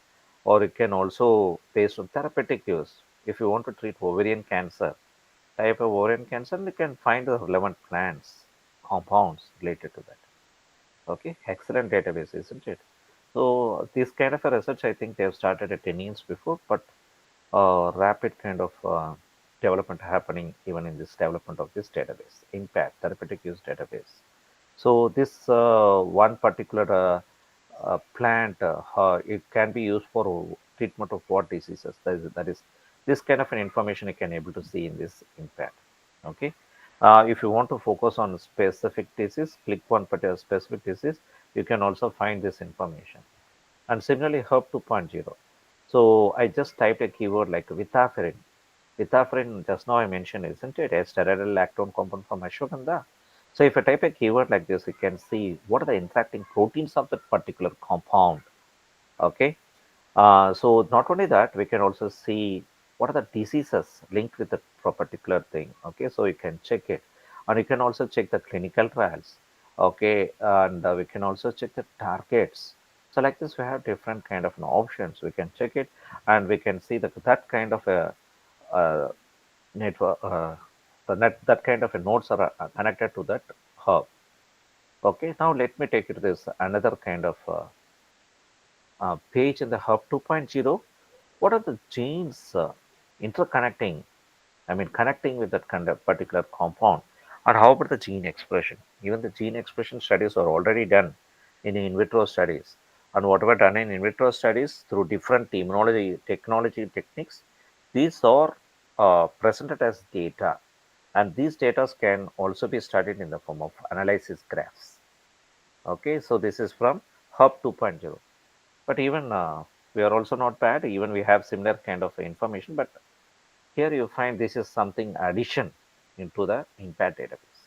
or you can also based on therapeutic use. If you want to treat ovarian cancer, type of ovarian cancer and you can find the relevant plants, compounds related to that. Okay, excellent database, isn't it? So this kind of a research, I think they have started at 10 years before, but rapid kind of development happening even in this development of this database, impact therapeutic use database. So this one particular plant, it can be used for treatment of what diseases. That is this kind of an information you can able to see in this impact. Okay. If you want to focus on specific disease, click one particular specific disease. You can also find this information. And similarly, Herb 2.0. So I just typed a keyword like vithafirin. Vithafirin, just now I mentioned, isn't it? A steroidal lactone compound from ashwagandha. So if I type a keyword like this, you can see what are the interacting proteins of that particular compound. Okay. So not only that, we can also see what are the diseases linked with the particular thing. Okay, so you can check it, and you can also check the clinical trials. Okay, and we can also check the targets. So like this, we have different kind of options. We can check it, and we can see that kind of a network. That kind of a nodes are connected to that hub. Okay, now let me take you to this another kind of page in the Hub 2.0. What are the genes interconnecting? I mean, connecting with that kind of particular compound. And how about the gene expression? Even the gene expression studies are already done in vitro studies. And whatever done in vitro studies through different immunology technology techniques, these are presented as data. And these data can also be studied in the form of analysis graphs. Okay, so this is from Hub 2.0. But even we are also not bad. Even we have similar kind of information. But here you find this is something addition into the impact database.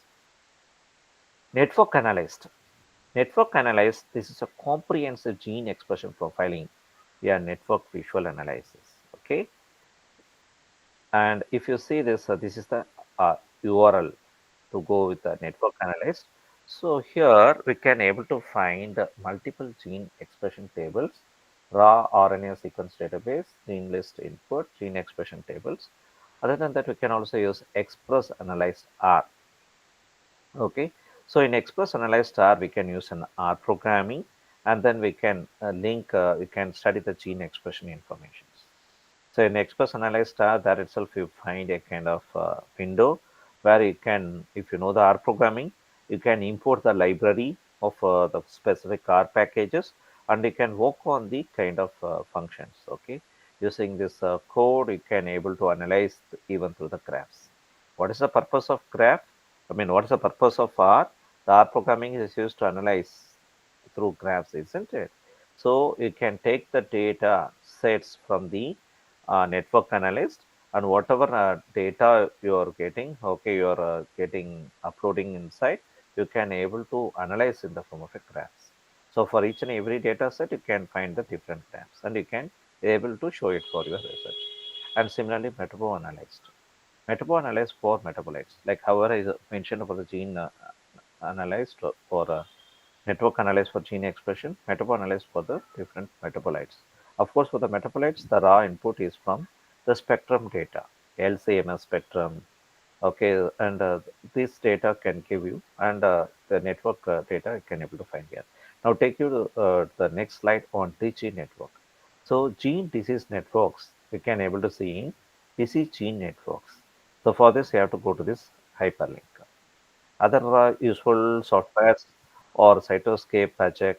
Network analyzed. Network analyzed. This is a comprehensive gene expression profiling via network visual analysis. Okay, and if you see this, this is the URL to go with the network analyst. So here we can able to find multiple gene expression tables, raw RNA sequence database, gene list input, gene expression tables. Other than that, we can also use Express Analyzed R. Okay, so in Express Analyzed R, we can use an R programming, and then we can we can study the gene expression information. So in Express Analyze tab, that itself you find a kind of window where you can, if you know the R programming, you can import the library of the specific R packages, and you can work on the kind of functions. Okay, Using this code, you can able to analyze even through the graphs. What is the purpose of graph? I mean, what is the purpose of R? The R programming is used to analyze through graphs, isn't it? So you can take the data sets from the network analyst, and whatever data you are getting, okay, you are getting uploading inside, you can able to analyze in the form of a graphs. So for each and every data set, you can find the different graphs, and you can able to show it for your research. And similarly, metaboanalyzed. Metaboanalyzed for metabolites, like however I mentioned about the gene analyzed for network analyzed for gene expression, metaboanalyzed for the different metabolites. Of course, for the metabolites, the raw input is from the spectrum data, LCMS spectrum. Okay, and this data can give you, and the network data you can able to find here. Now, take you to the next slide on the gene network. So, gene disease networks we can able to see in disease gene networks. So, for this, you have to go to this hyperlink. Other useful softwares or Cytoscape, Pajek,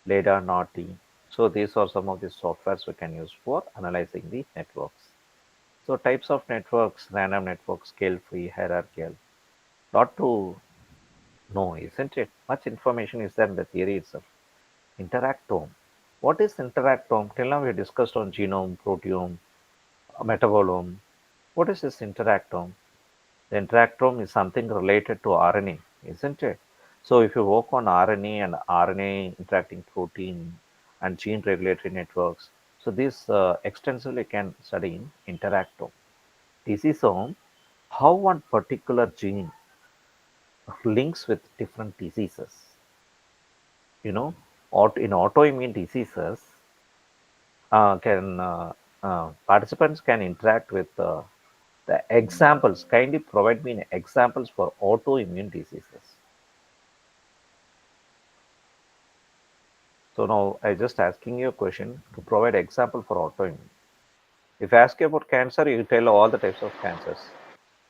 LADA, Naughty. So these are some of the softwares we can use for analyzing the networks. So types of networks, random networks, scale-free, hierarchical. Lot to know, isn't it? Much information is there in the theory itself. Interactome. What is interactome? Till now we discussed on genome, proteome, metabolome. What is this interactome? The interactome is something related to RNA, isn't it? So if you work on RNA and RNA interacting protein and gene regulatory networks, so this extensively can study in interactome. Diseasome, how one particular gene links with different diseases. You know, in autoimmune diseases, can participants can interact with the examples. Kindly provide me examples for autoimmune diseases. So now I just asking you a question to provide example for autoimmune. If I ask you about cancer, you tell all the types of cancers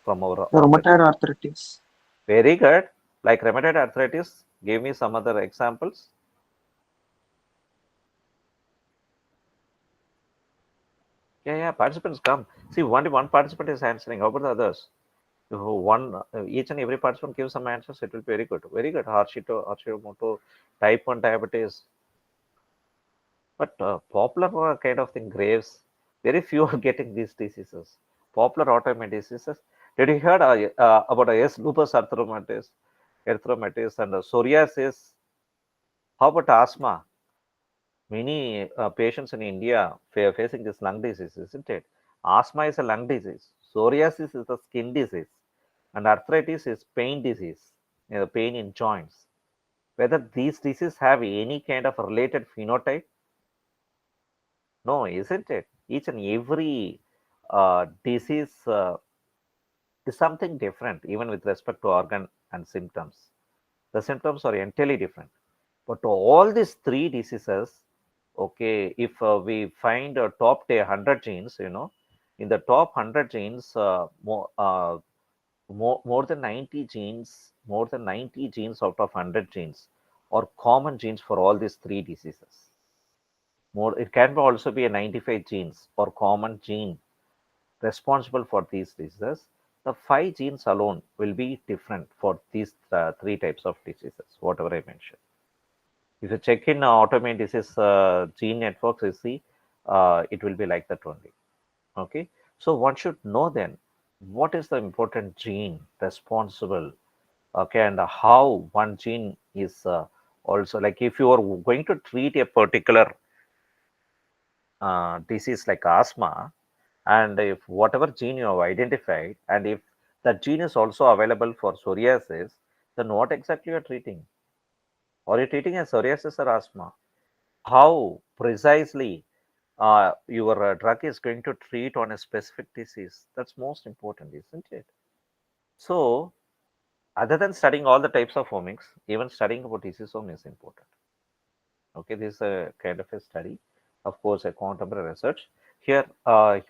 from our Rheumatoid organism. arthritis. Very good. Like rheumatoid arthritis, give me some other examples. Yeah, yeah, participants come. See, only one participant is answering. How about the others? If one, each and every participant gives some answers, it will be very good. Very good. Hashimoto, type 1 diabetes. But popular kind of thing, Graves, very few are getting these diseases. Popular autoimmune diseases. Did you heard about yes, lupus erythromatous, and psoriasis? How about asthma? Many patients in India facing this lung disease, isn't it? Asthma is a lung disease. Psoriasis is a skin disease, and arthritis is pain disease, pain in joints. Whether these diseases have any kind of related phenotype, no, isn't it? Each and every disease is something different, even with respect to organ and symptoms. The symptoms are entirely different. But to all these three diseases, okay, if we find a top 100 genes, in the top 100 genes, more than 90 genes, more than 90 genes out of 100 genes are common genes for all these three diseases. More, it can also be a 95 genes or common gene responsible for these diseases. The five genes alone will be different for these three types of diseases, whatever I mentioned. If you check in autoimmune disease gene networks, you see it will be like that only. Okay, so one should know then what is the important gene responsible. Okay, and how one gene is also, like if you are going to treat a particular disease like asthma, and if whatever gene you have identified, and if that gene is also available for psoriasis, then what exactly you are treating? Are you treating a psoriasis or asthma? How precisely your drug is going to treat on a specific disease? That's most important, isn't it? So, other than studying all the types of omics, even studying about diseasome is important. Okay, this is a kind of a study, of course, a contemporary research. Here,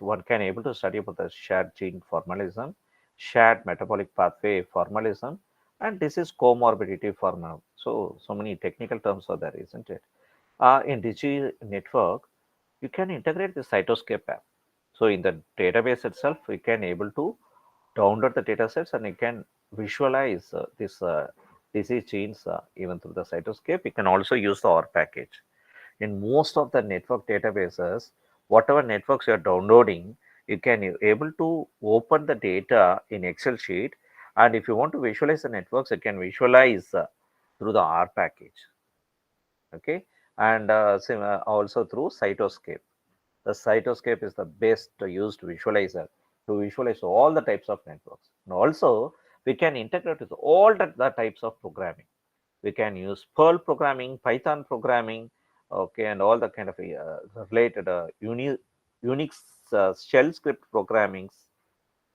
one can able to study about the shared gene formalism, shared metabolic pathway formalism, and disease comorbidity formalism. So many technical terms are there, isn't it? In Digi network, you can integrate the Cytoscape app. So in the database itself, we can able to download the data sets and you can visualize this disease genes even through the Cytoscape. You can also use the OR package. In most of the network databases, whatever networks you are downloading, you can able to open the data in Excel sheet. And if you want to visualize the networks, you can visualize through the R package. Okay. And also through Cytoscape. The Cytoscape is the best used visualizer to visualize all the types of networks. And also, we can integrate with all the types of programming. We can use Perl programming, Python programming, okay, and all the kind of related Unix shell script programmings,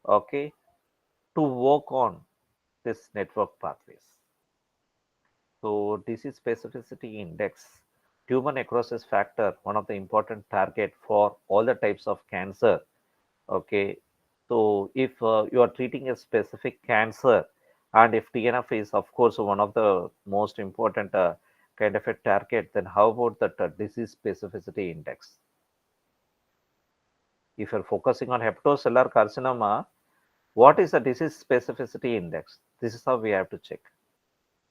okay, to work on this network pathways. So disease specificity index, tumor necrosis factor, one of the important target for all the types of cancer. Okay, so if you are treating a specific cancer, and if TNF is of course one of the most important kind of a target, then how about that disease specificity index? If you're focusing on hepatocellular carcinoma, what is the disease specificity index? This is how we have to check.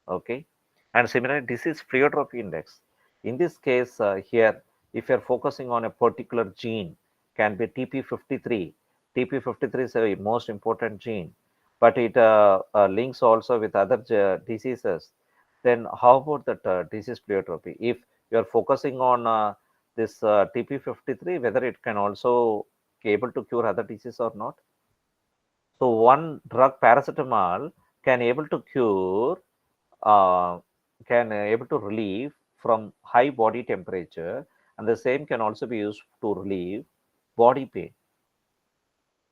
Okay, and similarly disease pleiotropy index. In this case here, if you're focusing on a particular gene, can be TP53. TP53 is a most important gene, but it links also with other diseases. Then how about that disease pleiotropy? If you're focusing on this TP53, whether it can also be able to cure other diseases or not. So one drug paracetamol can able to cure uh, can able to relieve from high body temperature, and the same can also be used to relieve body pain,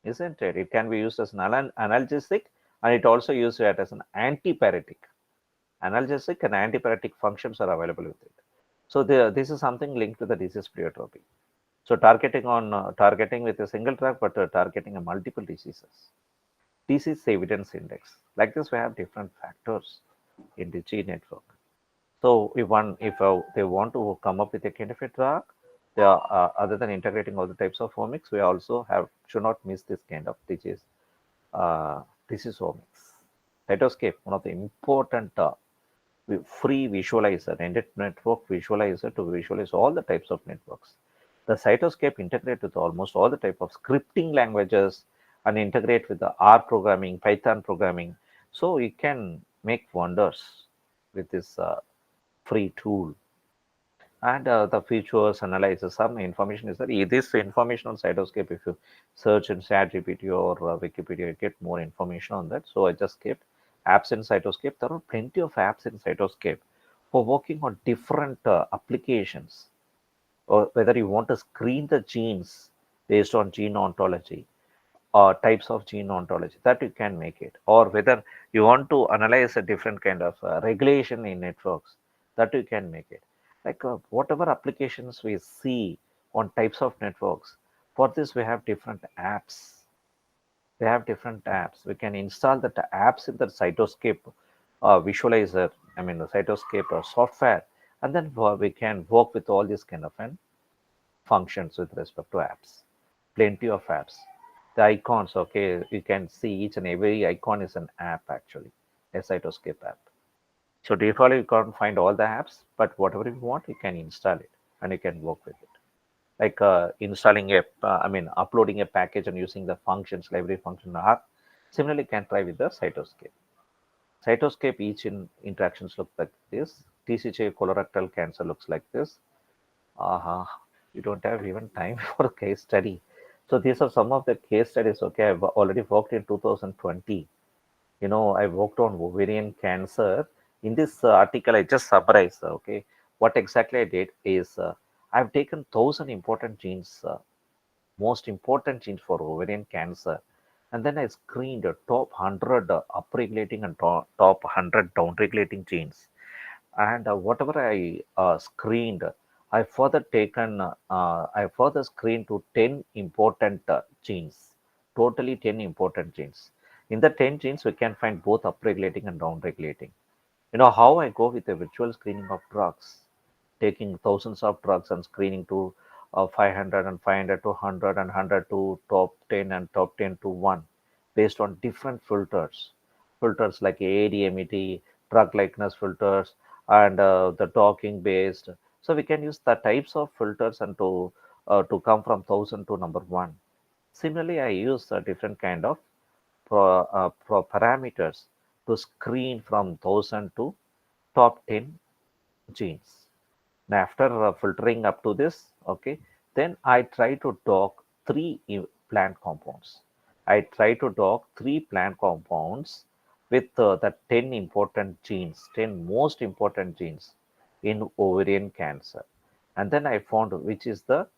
isn't it? It can be used as an analgesic, and it also used as an antipyretic. Analgesic and antipyretic functions are available with it. So this is something linked to the disease pleiotropy. So targeting with a single drug, but targeting a multiple diseases. Disease evidence index. Like this, we have different factors in the G network. So if they want to come up with a kind of a drug, they are, other than integrating all the types of omics, we also have should not miss this kind of uh, disease omics. Cytoscape, one of the important free visualizer, ended network visualizer to visualize all the types of networks. The Cytoscape integrate with almost all the type of scripting languages and integrate with the R programming, Python programming. So you can make wonders with this free tool. And the features analyzes some information is that this information on Cytoscape, if you search in ChatGPT or Wikipedia, you get more information on that. So I just kept apps in Cytoscape. There are plenty of apps in Cytoscape for working on different applications, or whether you want to screen the genes based on gene ontology or types of gene ontology, that you can make it, or whether you want to analyze a different kind of regulation in networks, that you can make it. Like whatever applications we see on types of networks, for this we have different apps. We can install the apps in the Cytoscape visualizer, I mean the Cytoscape software, and then we can work with all these kind of functions with respect to apps. Plenty of apps. The icons, okay, you can see each and every icon is an app actually, a Cytoscape app. So default you can't find all the apps, but whatever you want, you can install it and you can work with it. Like installing uploading a package and using the functions, library function R. Similarly, you can try with the Cytoscape. Cytoscape, each interactions look like this. TCJ colorectal cancer looks like this. You don't have even time for case study. So these are some of the case studies. Okay, I've already worked in 2020. I worked on ovarian cancer. In this article, I just summarized. Okay, what exactly I did is I've taken 1,000 important genes, most important genes for ovarian cancer, and then I screened the top 100 upregulating and top 100 downregulating genes, and whatever I screened, I further screened to 10 important genes, totally 10 important genes. In the 10 genes, we can find both upregulating and downregulating. You know how I go with a virtual screening of drugs, taking thousands of drugs and screening to 500 and 500 to 100 and 100 to top 10 and top 10 to 1 based on different filters. Filters like ADMET, drug likeness filters, and the talking based. So we can use the types of filters and to come from 1000 to number 1. Similarly, I use a different kind of parameters to screen from 1000 to top 10 genes. Now, after filtering up to this, okay, then I try to dock plant compounds. I try to dock three plant compounds with the 10 important genes, 10 most important genes in ovarian cancer. And then I found which is the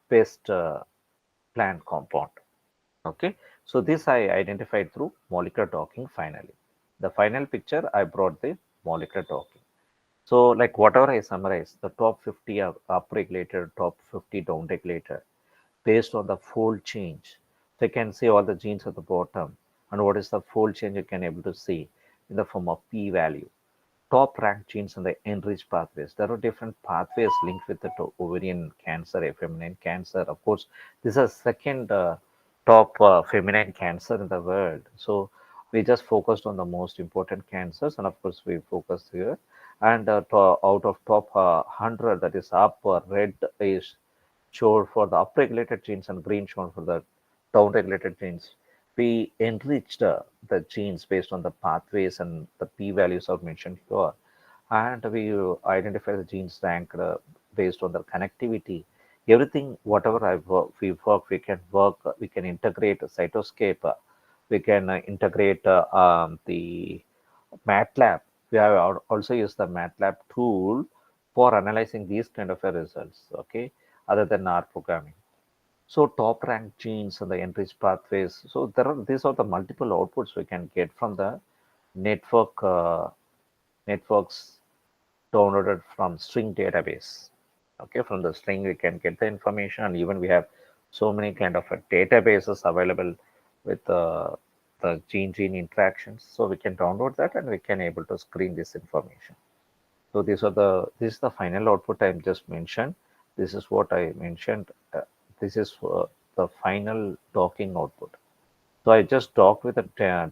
best plant compound. Okay, so this I identified through molecular docking finally. The final picture I brought the molecular docking. So, like whatever I summarize, the top 50 are upregulated, top 50 downregulated, based on the fold change. So you can see all the genes at the bottom, and what is the fold change you can able to see in the form of p-value. Top ranked genes in the enriched pathways. There are different pathways linked with the ovarian cancer, a feminine cancer. Of course, this is second top feminine cancer in the world. So we just focused on the most important cancers, and of course we focused here. And out of top 100, that is up, red is showed for the upregulated genes and green shown for the downregulated genes. We enriched the genes based on the pathways and the p-values are mentioned here. And we identify the genes ranked based on the connectivity. Everything, whatever we can work, we can integrate a cytoscape, we can integrate the MATLAB. We have also used the MATLAB tool for analyzing these kind of results, okay, other than R programming. So top ranked genes and the enriched pathways. So these are the multiple outputs we can get from the networks downloaded from string database. Okay, from the string we can get the information, and even we have so many kind of databases available with the gene interactions. So we can download that and we can able to screen this information. So this is the final output I just mentioned. This is what I mentioned. This is the final docking output. So I just docked with the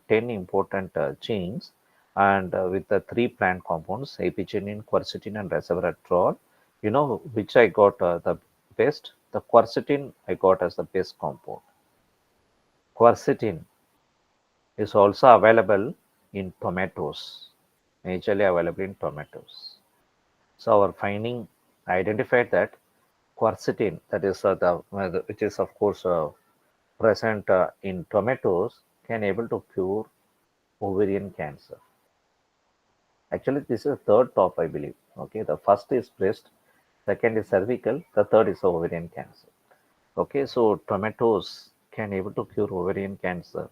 10 important genes and with the three plant compounds, apigenin, quercetin, and resveratrol. You know which I got the best? The quercetin I got as the best compound. Quercetin is also available in tomatoes, majorly available in tomatoes. So our finding identified that quercetin, that is which is of course present in tomatoes, can able to cure ovarian cancer. Actually, this is third top, I believe. Okay, the first is breast, second is cervical, the third is ovarian cancer. Okay, so tomatoes can able to cure ovarian cancer.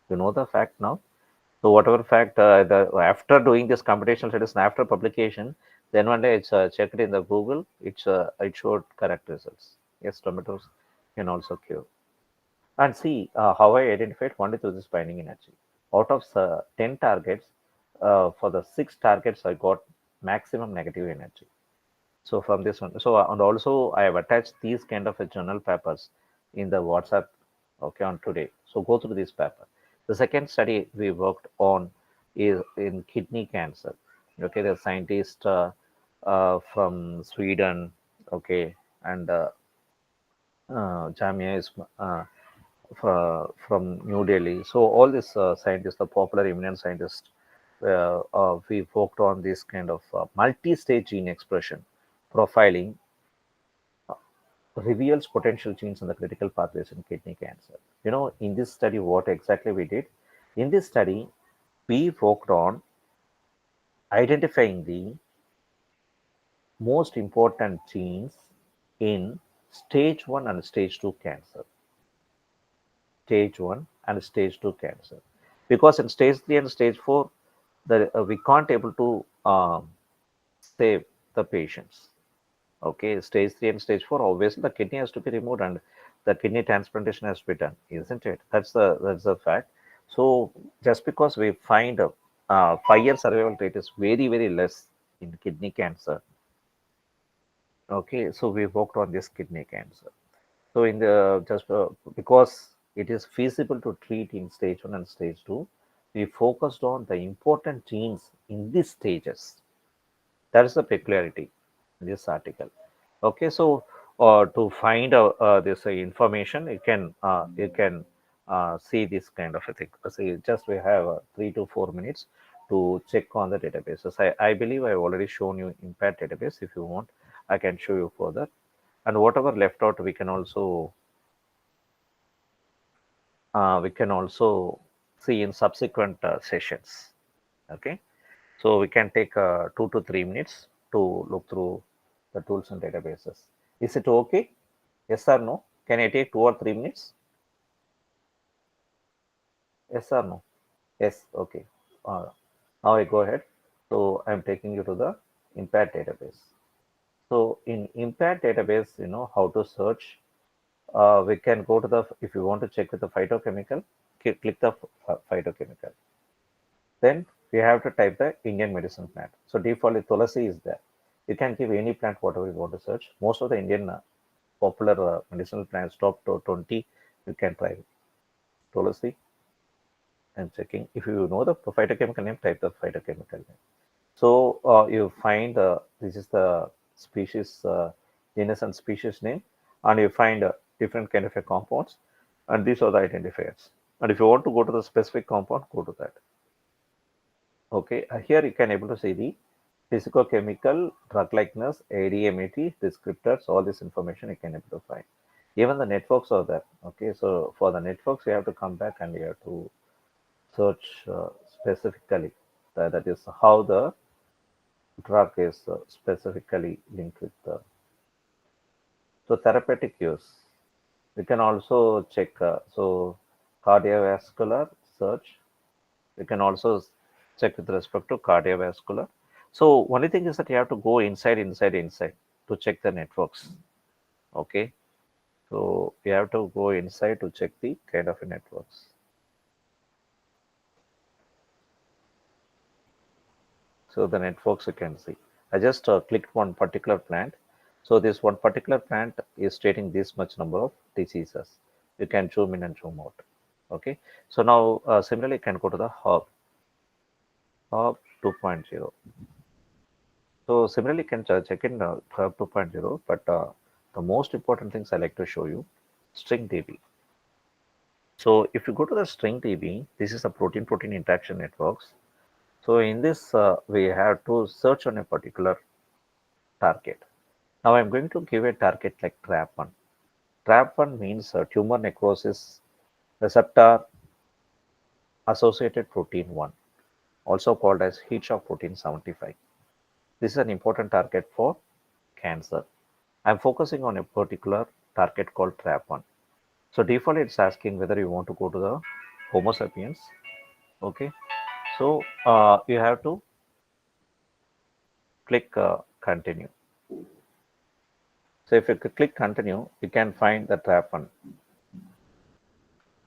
You know the fact now. So whatever fact, after doing this computational studies and after publication, then one day it's checked in the Google. It showed correct results. Yes, tomatoes can also cure. And see how I identified only through this binding energy. Out of 10 targets, for the 6 targets, I got maximum negative energy. So from this one, so and also I have attached these kind of journal papers in the WhatsApp, okay, on today. So go through this paper. The second study we worked on is in kidney cancer. Okay, the scientist from Sweden, okay, and Jamia is from New Delhi. So all these scientists, the popular eminent scientists, we worked on this kind of multi-stage gene expression profiling reveals potential genes in the critical pathways in kidney cancer. You know, in this study, what exactly we did? In this study, we worked on identifying the most important genes in stage 1 and stage 2 cancer. Stage 1 and stage 2 cancer. Because in stage 3 and stage 4, we can't able to save the patients. Okay, stage 3 and stage 4, obviously the kidney has to be removed and the kidney transplantation has to be done, isn't it? That's the fact. So just because we find 5-year survival rate is very, very less in kidney cancer, Okay, so we worked on this kidney cancer. So in the just because it is feasible to treat in stage 1 and stage 2, we focused on the important genes in these stages. That is the peculiarity in this article. Okay, so to find this information, you can see this kind of a thing. See, just we have 3 to 4 minutes to check on the databases. I believe I've already shown you impact database. If you want, I can show you further. And whatever left out, we can also see in subsequent sessions. Okay, so we can take 2 to 3 minutes to look through the tools and databases. Is it okay? Yes or no? Can I take 2 or 3 minutes? Yes or no? Yes. Okay. Uh, Now I go ahead. So I'm taking you to the impact database. So in impact database, how to search. We can go to the, if you want to check with the phytochemical, click the phytochemical. Then we have to type the Indian medicine plant. So default Tulasi is there. You can give any plant whatever you want to search. Most of the Indian popular medicinal plants, top to 20, you can try Tulasi and checking. If you know the phytochemical name, type the phytochemical name. So you find this is the species, genus and species name, and you find different kind of a compounds, and these are the identifiers. And if you want to go to the specific compound, go to that. Okay, here you can able to see the physicochemical, drug likeness, ADMET, descriptors, all this information you can able to find. Even the networks are there. Okay, so for the networks, you have to come back and you have to search specifically. That is how the drug is specifically linked with the. So therapeutic use. We can also check. So cardiovascular search. You can also check with respect to cardiovascular. So only thing is that you have to go inside to check the networks. Okay. So you have to go inside to check the kind of networks. So the networks you can see. I just clicked one particular plant. So this one particular plant is stating this much number of diseases. You can zoom in and zoom out. Okay. So now similarly, you can go to the hub 2.0. So similarly, you can check in hub 2.0, but the most important things I like to show you, string DB. So if you go to the string DB, this is a protein-protein interaction networks. So in this, we have to search on a particular target. Now I'm going to give a target like TRAP1. TRAP1 means tumor necrosis receptor associated protein 1, also called as heat shock protein 75. This is an important target for cancer. I'm focusing on a particular target called TRAP1. So default it's asking whether you want to go to the Homo sapiens. Okay. So you have to click continue. So if you click continue, you can find the TRAP1.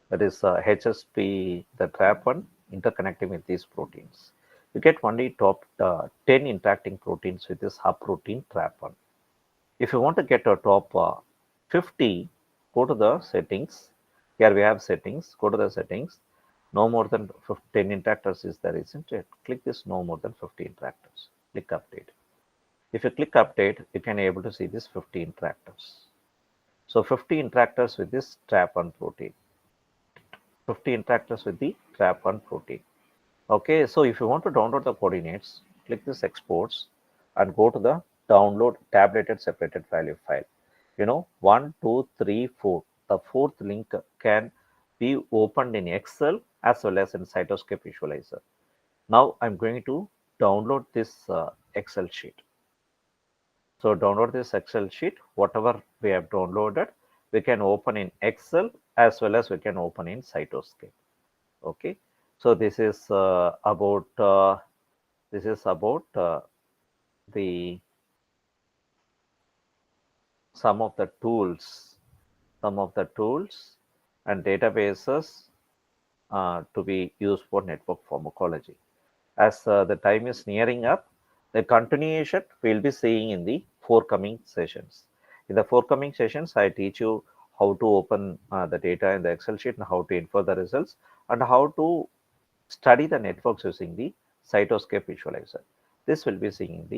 That is HSP, the TRAP1 interconnecting with these proteins. You get only top 10 interacting proteins with this hub protein TRAP1. If you want to get a top 50, go to the settings. Here we have settings. Go to the settings. No more than 10 interactors is there, isn't it? Click this no more than 50 interactors. Click update. If you click update, you can able to see this 50 interactors. So 50 interactors with this TRAP1 protein. 50 interactors with the TRAP1 protein. Okay, so if you want to download the coordinates, click this exports and go to the download tabulated separated value file. 1, 2, 3, 4. The fourth link can be opened in Excel as well as in Cytoscape Visualizer. Now I'm going to download this Excel sheet. So download this Excel sheet, whatever we have downloaded, we can open in Excel as well as we can open in Cytoscape. Okay, so this is about the some of the tools, and databases to be used for network pharmacology. As the time is nearing up, The continuation we'll be seeing in the forthcoming sessions. In the forthcoming sessions, I teach you how to open the data in the Excel sheet and how to infer the results and how to study the networks using the cytoscape visualizer. This will be seen in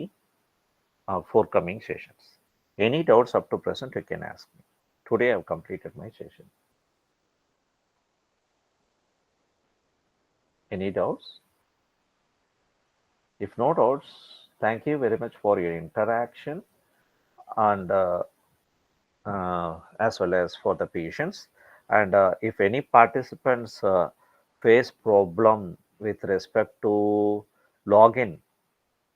the forthcoming sessions. Any doubts up to present, you can ask me. Today, I've completed my session. Any doubts? If no doubts, thank you very much for your interaction and as well as for the patients. And if any participants face problem with respect to login,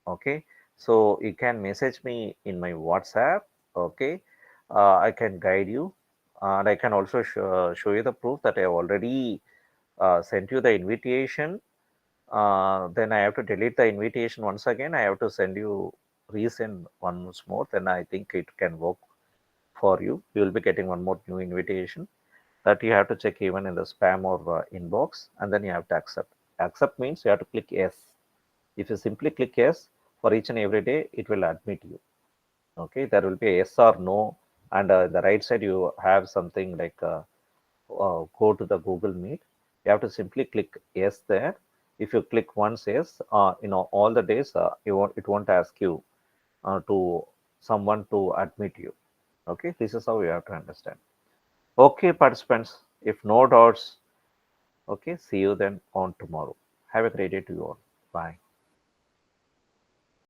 okay, so you can message me in my WhatsApp, okay, I can guide you and I can also show you the proof that I have already sent you the invitation. Then I have to delete the invitation once again. I have to send you resend once more. Then I think it can work for you. You will be getting one more new invitation that you have to check even in the spam or inbox, and then you have to accept. Accept means you have to click yes. If you simply click yes for each and every day, it will admit you. Okay, there will be a yes or no, and the right side you have something like go to the Google Meet. You have to simply click yes there. If you click once yes, all the days it won't ask you to someone to admit you. Okay, this is how you have to understand. Okay, participants, if no doubts, okay, see you then on tomorrow. Have a great day to you all. Bye.